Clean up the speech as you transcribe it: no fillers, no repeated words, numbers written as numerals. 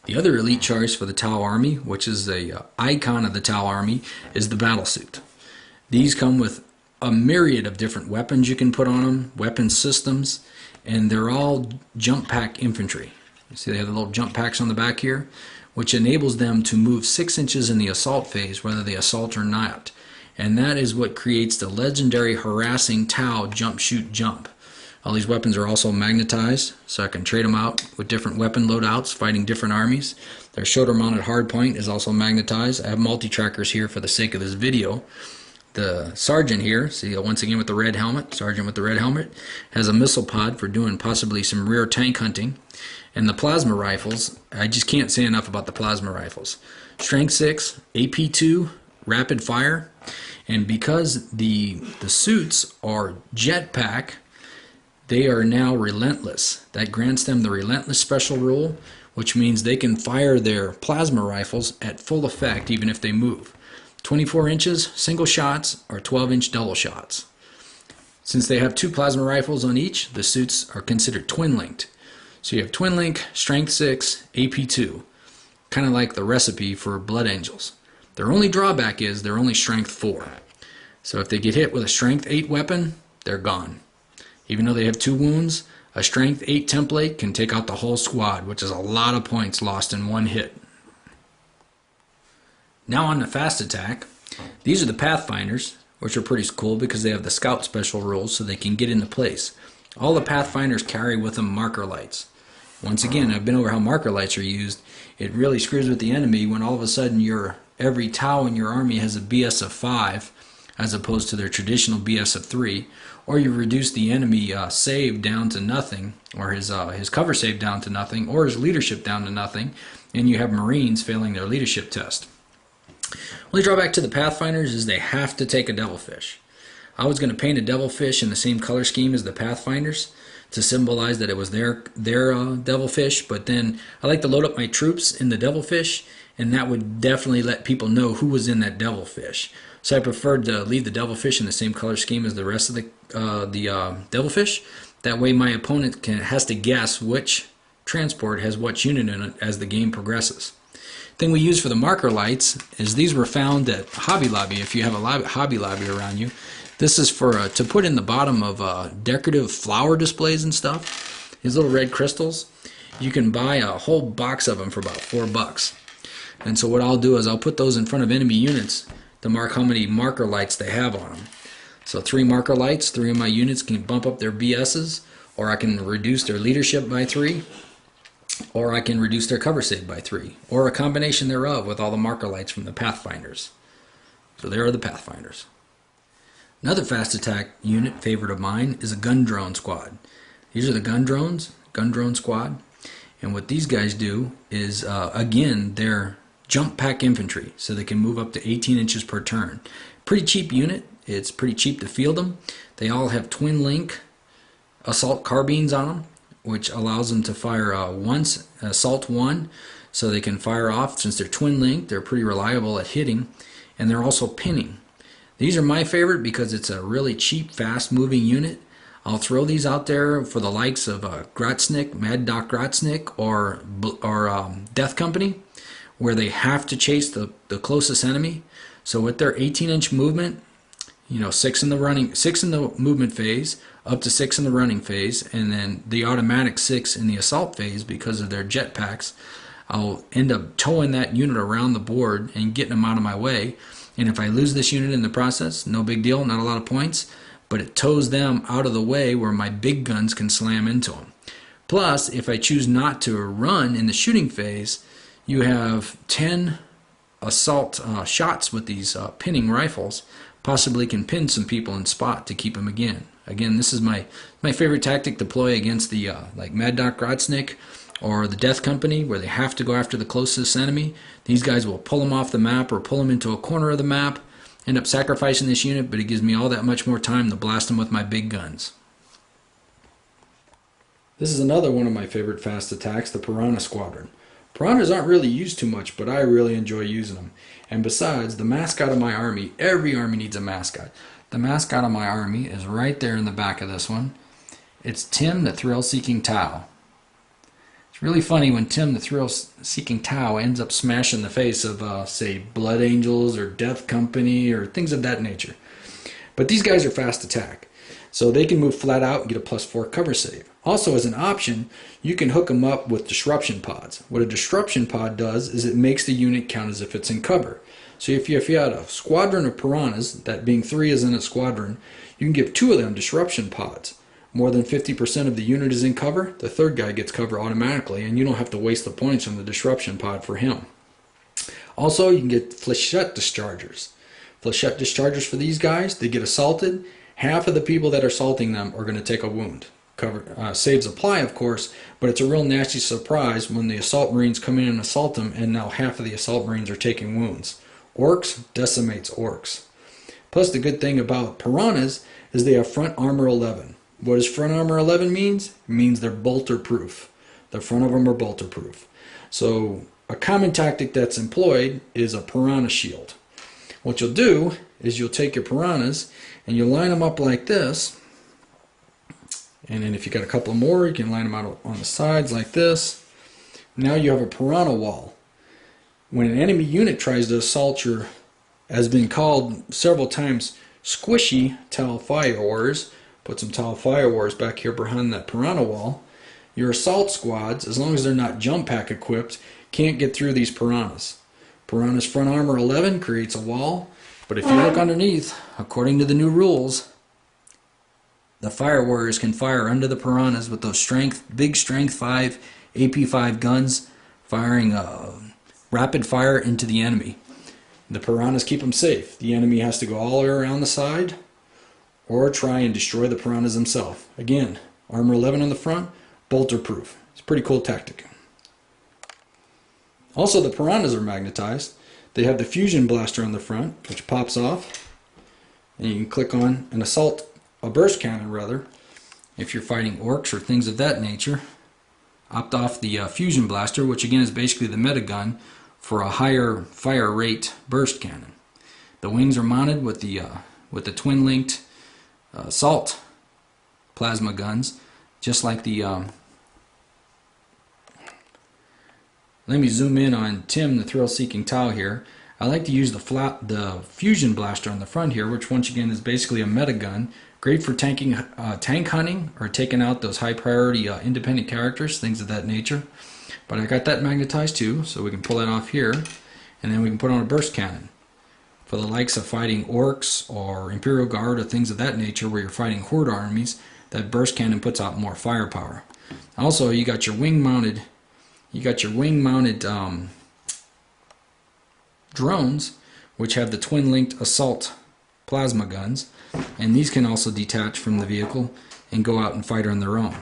The other elite choice for the Tau Army, which is the icon of the Tau Army, is the battlesuit. These come with a myriad of different weapons you can put on them, weapon systems, and they're all jump pack infantry. You see they have the little jump packs on the back here, which enables them to move 6 inches in the assault phase, whether they assault or not. And that is what creates the legendary harassing Tau jump, shoot, jump. All these weapons are also magnetized, so I can trade them out with different weapon loadouts, fighting different armies. Their shoulder-mounted hardpoint is also magnetized. I have multi-trackers here for the sake of this video. The sergeant here, see once again with the red helmet, sergeant with the red helmet, has a missile pod for doing possibly some rear tank hunting. And the plasma rifles, I just can't say enough about the plasma rifles. Strength 6, AP2, rapid fire, and because the suits are jetpack, they are now relentless. That grants them the relentless special rule, which means they can fire their plasma rifles at full effect even if they move. 24 inches single shots or 12-inch double shots. Since they have 2 plasma rifles on each, the suits are considered twin-linked. So you have twin-link, strength 6, AP2, kind of like the recipe for Blood Angels. Their only drawback is they're only strength 4. So if they get hit with a strength 8 weapon, they're gone. Even though they have 2 wounds, a strength 8 template can take out the whole squad, which is a lot of points lost in one hit. Now on the fast attack, these are the Pathfinders, which are pretty cool because they have the scout special rules so they can get into place. All the Pathfinders carry with them marker lights. Once again, I've been over how marker lights are used. It really screws with the enemy when all of a sudden every Tau in your army has a BS of 5 as opposed to their traditional BS of 3, or you reduce the enemy save down to nothing, or his cover save down to nothing, or his leadership down to nothing, and you have Marines failing their leadership test. Only drawback to the Pathfinders is they have to take a Devilfish. I was going to paint a Devilfish in the same color scheme as the Pathfinders to symbolize that it was their Devilfish, but then I like to load up my troops in the Devilfish, and that would definitely let people know who was in that Devilfish. So I preferred to leave the Devilfish in the same color scheme as the rest of the Devilfish. That way my opponent has to guess which transport has what unit in it as the game progresses. The thing we use for the marker lights is these were found at Hobby Lobby. If you have a Hobby Lobby around you, this is for to put in the bottom of decorative flower displays and stuff. These little red crystals, you can buy a whole box of them for about $4. And so what I'll do is I'll put those in front of enemy units to mark how many marker lights they have on them. So 3 marker lights, 3 of my units can bump up their BSs, or I can reduce their leadership by 3, or I can reduce their cover save by 3, or a combination thereof with all the marker lights from the Pathfinders. So there are the Pathfinders. Another fast attack unit favorite of mine is a gun drone squad. These are the gun drone squad, and what these guys do is again they're jump pack infantry, so they can move up to 18 inches per turn. Pretty cheap unit. It's pretty cheap to field them. They all have twin link assault carbines on them, which allows them to fire once, assault 1, so they can fire off. Since they're twin linked, they're pretty reliable at hitting, and they're also pinning. These are my favorite because it's a really cheap, fast moving unit. I'll throw these out there for the likes of Grotznick, Mad Doc Grotznick, or Death Company, where they have to chase the closest enemy. So with their 18-inch movement, 6 in the movement phase, up to 6 in the running phase, and then the automatic 6 in the assault phase because of their jetpacks, I'll end up towing that unit around the board and getting them out of my way. And if I lose this unit in the process, no big deal, not a lot of points, but it tows them out of the way where my big guns can slam into them. Plus, if I choose not to run in the shooting phase, you have 10 assault shots with these pinning rifles, possibly can pin some people in spot to keep them again. Again, this is my favorite tactic to deploy against the like Mad Doc Grotznick or the Death Company, where they have to go after the closest enemy. These guys will pull them off the map or pull them into a corner of the map, end up sacrificing this unit, but it gives me all that much more time to blast them with my big guns. This is another one of my favorite fast attacks, the Piranha Squadron. Piranhas aren't really used too much, but I really enjoy using them. And besides, the mascot of my army, every army needs a mascot. The mascot of my army is right there in the back of this one. It's Tim, the thrill-seeking Tau. It's It's really funny when Tim, the thrill-seeking Tau, ends up smashing the face of, say, Blood Angels or Death Company or things of that nature. But these guys are fast attack, so they can move flat out and get a +4 cover save. Also, as an option, you can hook them up with disruption pods. What a disruption pod does is it makes the unit count as if it's in cover. So if you had a squadron of piranhas, that being 3 is in a squadron, you can give 2 of them disruption pods. More than 50% of the unit is in cover, the third guy gets cover automatically, and you don't have to waste the points on the disruption pod for him. Also, you can get flechette dischargers. Flechette dischargers for these guys, they get assaulted. Half of the people that are assaulting them are going to take a wound. Saves apply, of course, but it's a real nasty surprise when the assault marines come in and assault them, and now half of the assault marines are taking wounds. Orcs decimates orcs. Plus, the good thing about piranhas is they have front armor 11. What does front armor 11 means? It means they're bolter-proof. The front of them are bolter-proof. So a common tactic that's employed is a piranha shield. What you'll do is you'll take your piranhas and you'll line them up like this. And then if you got a couple more, you can line them out on the sides like this. Now you have a piranha wall. When an enemy unit tries to assault your, as been called several times, squishy Tau Fire Warriors, put some Tau Fire Warriors back here behind that piranha wall, your assault squads, as long as they're not jump pack equipped, can't get through these piranhas. Piranha's front armor 11 creates a wall, but if you look underneath, according to the new rules, the Fire Warriors can fire under the piranhas with those big strength 5, AP 5 guns, firing rapid fire into the enemy. The piranhas keep them safe. The enemy has to go all the way around the side or try and destroy the piranhas himself. Again, armor 11 on the front, bolter proof. It's a pretty cool tactic. Also, the piranhas are magnetized. They have the fusion blaster on the front, which pops off, and you can click on a burst cannon rather, if you're fighting orcs or things of that nature. Opt off the fusion blaster, which again is basically the meta gun for a higher fire rate burst cannon. The wings are mounted with the twin-linked assault plasma guns, just like the let me zoom in on Tim, the thrill-seeking Tau here. I like to use the fusion blaster on the front here, which once again is basically a meta gun, great for tank hunting or taking out those high priority independent characters, things of that nature. But I got that magnetized too, so we can pull that off here, and then we can put on a burst cannon. For the likes of fighting orcs or Imperial Guard or things of that nature where you're fighting horde armies, that burst cannon puts out more firepower. Also, you got your wing-mounted drones, which have the twin-linked assault plasma guns, and these can also detach from the vehicle and go out and fight on their own.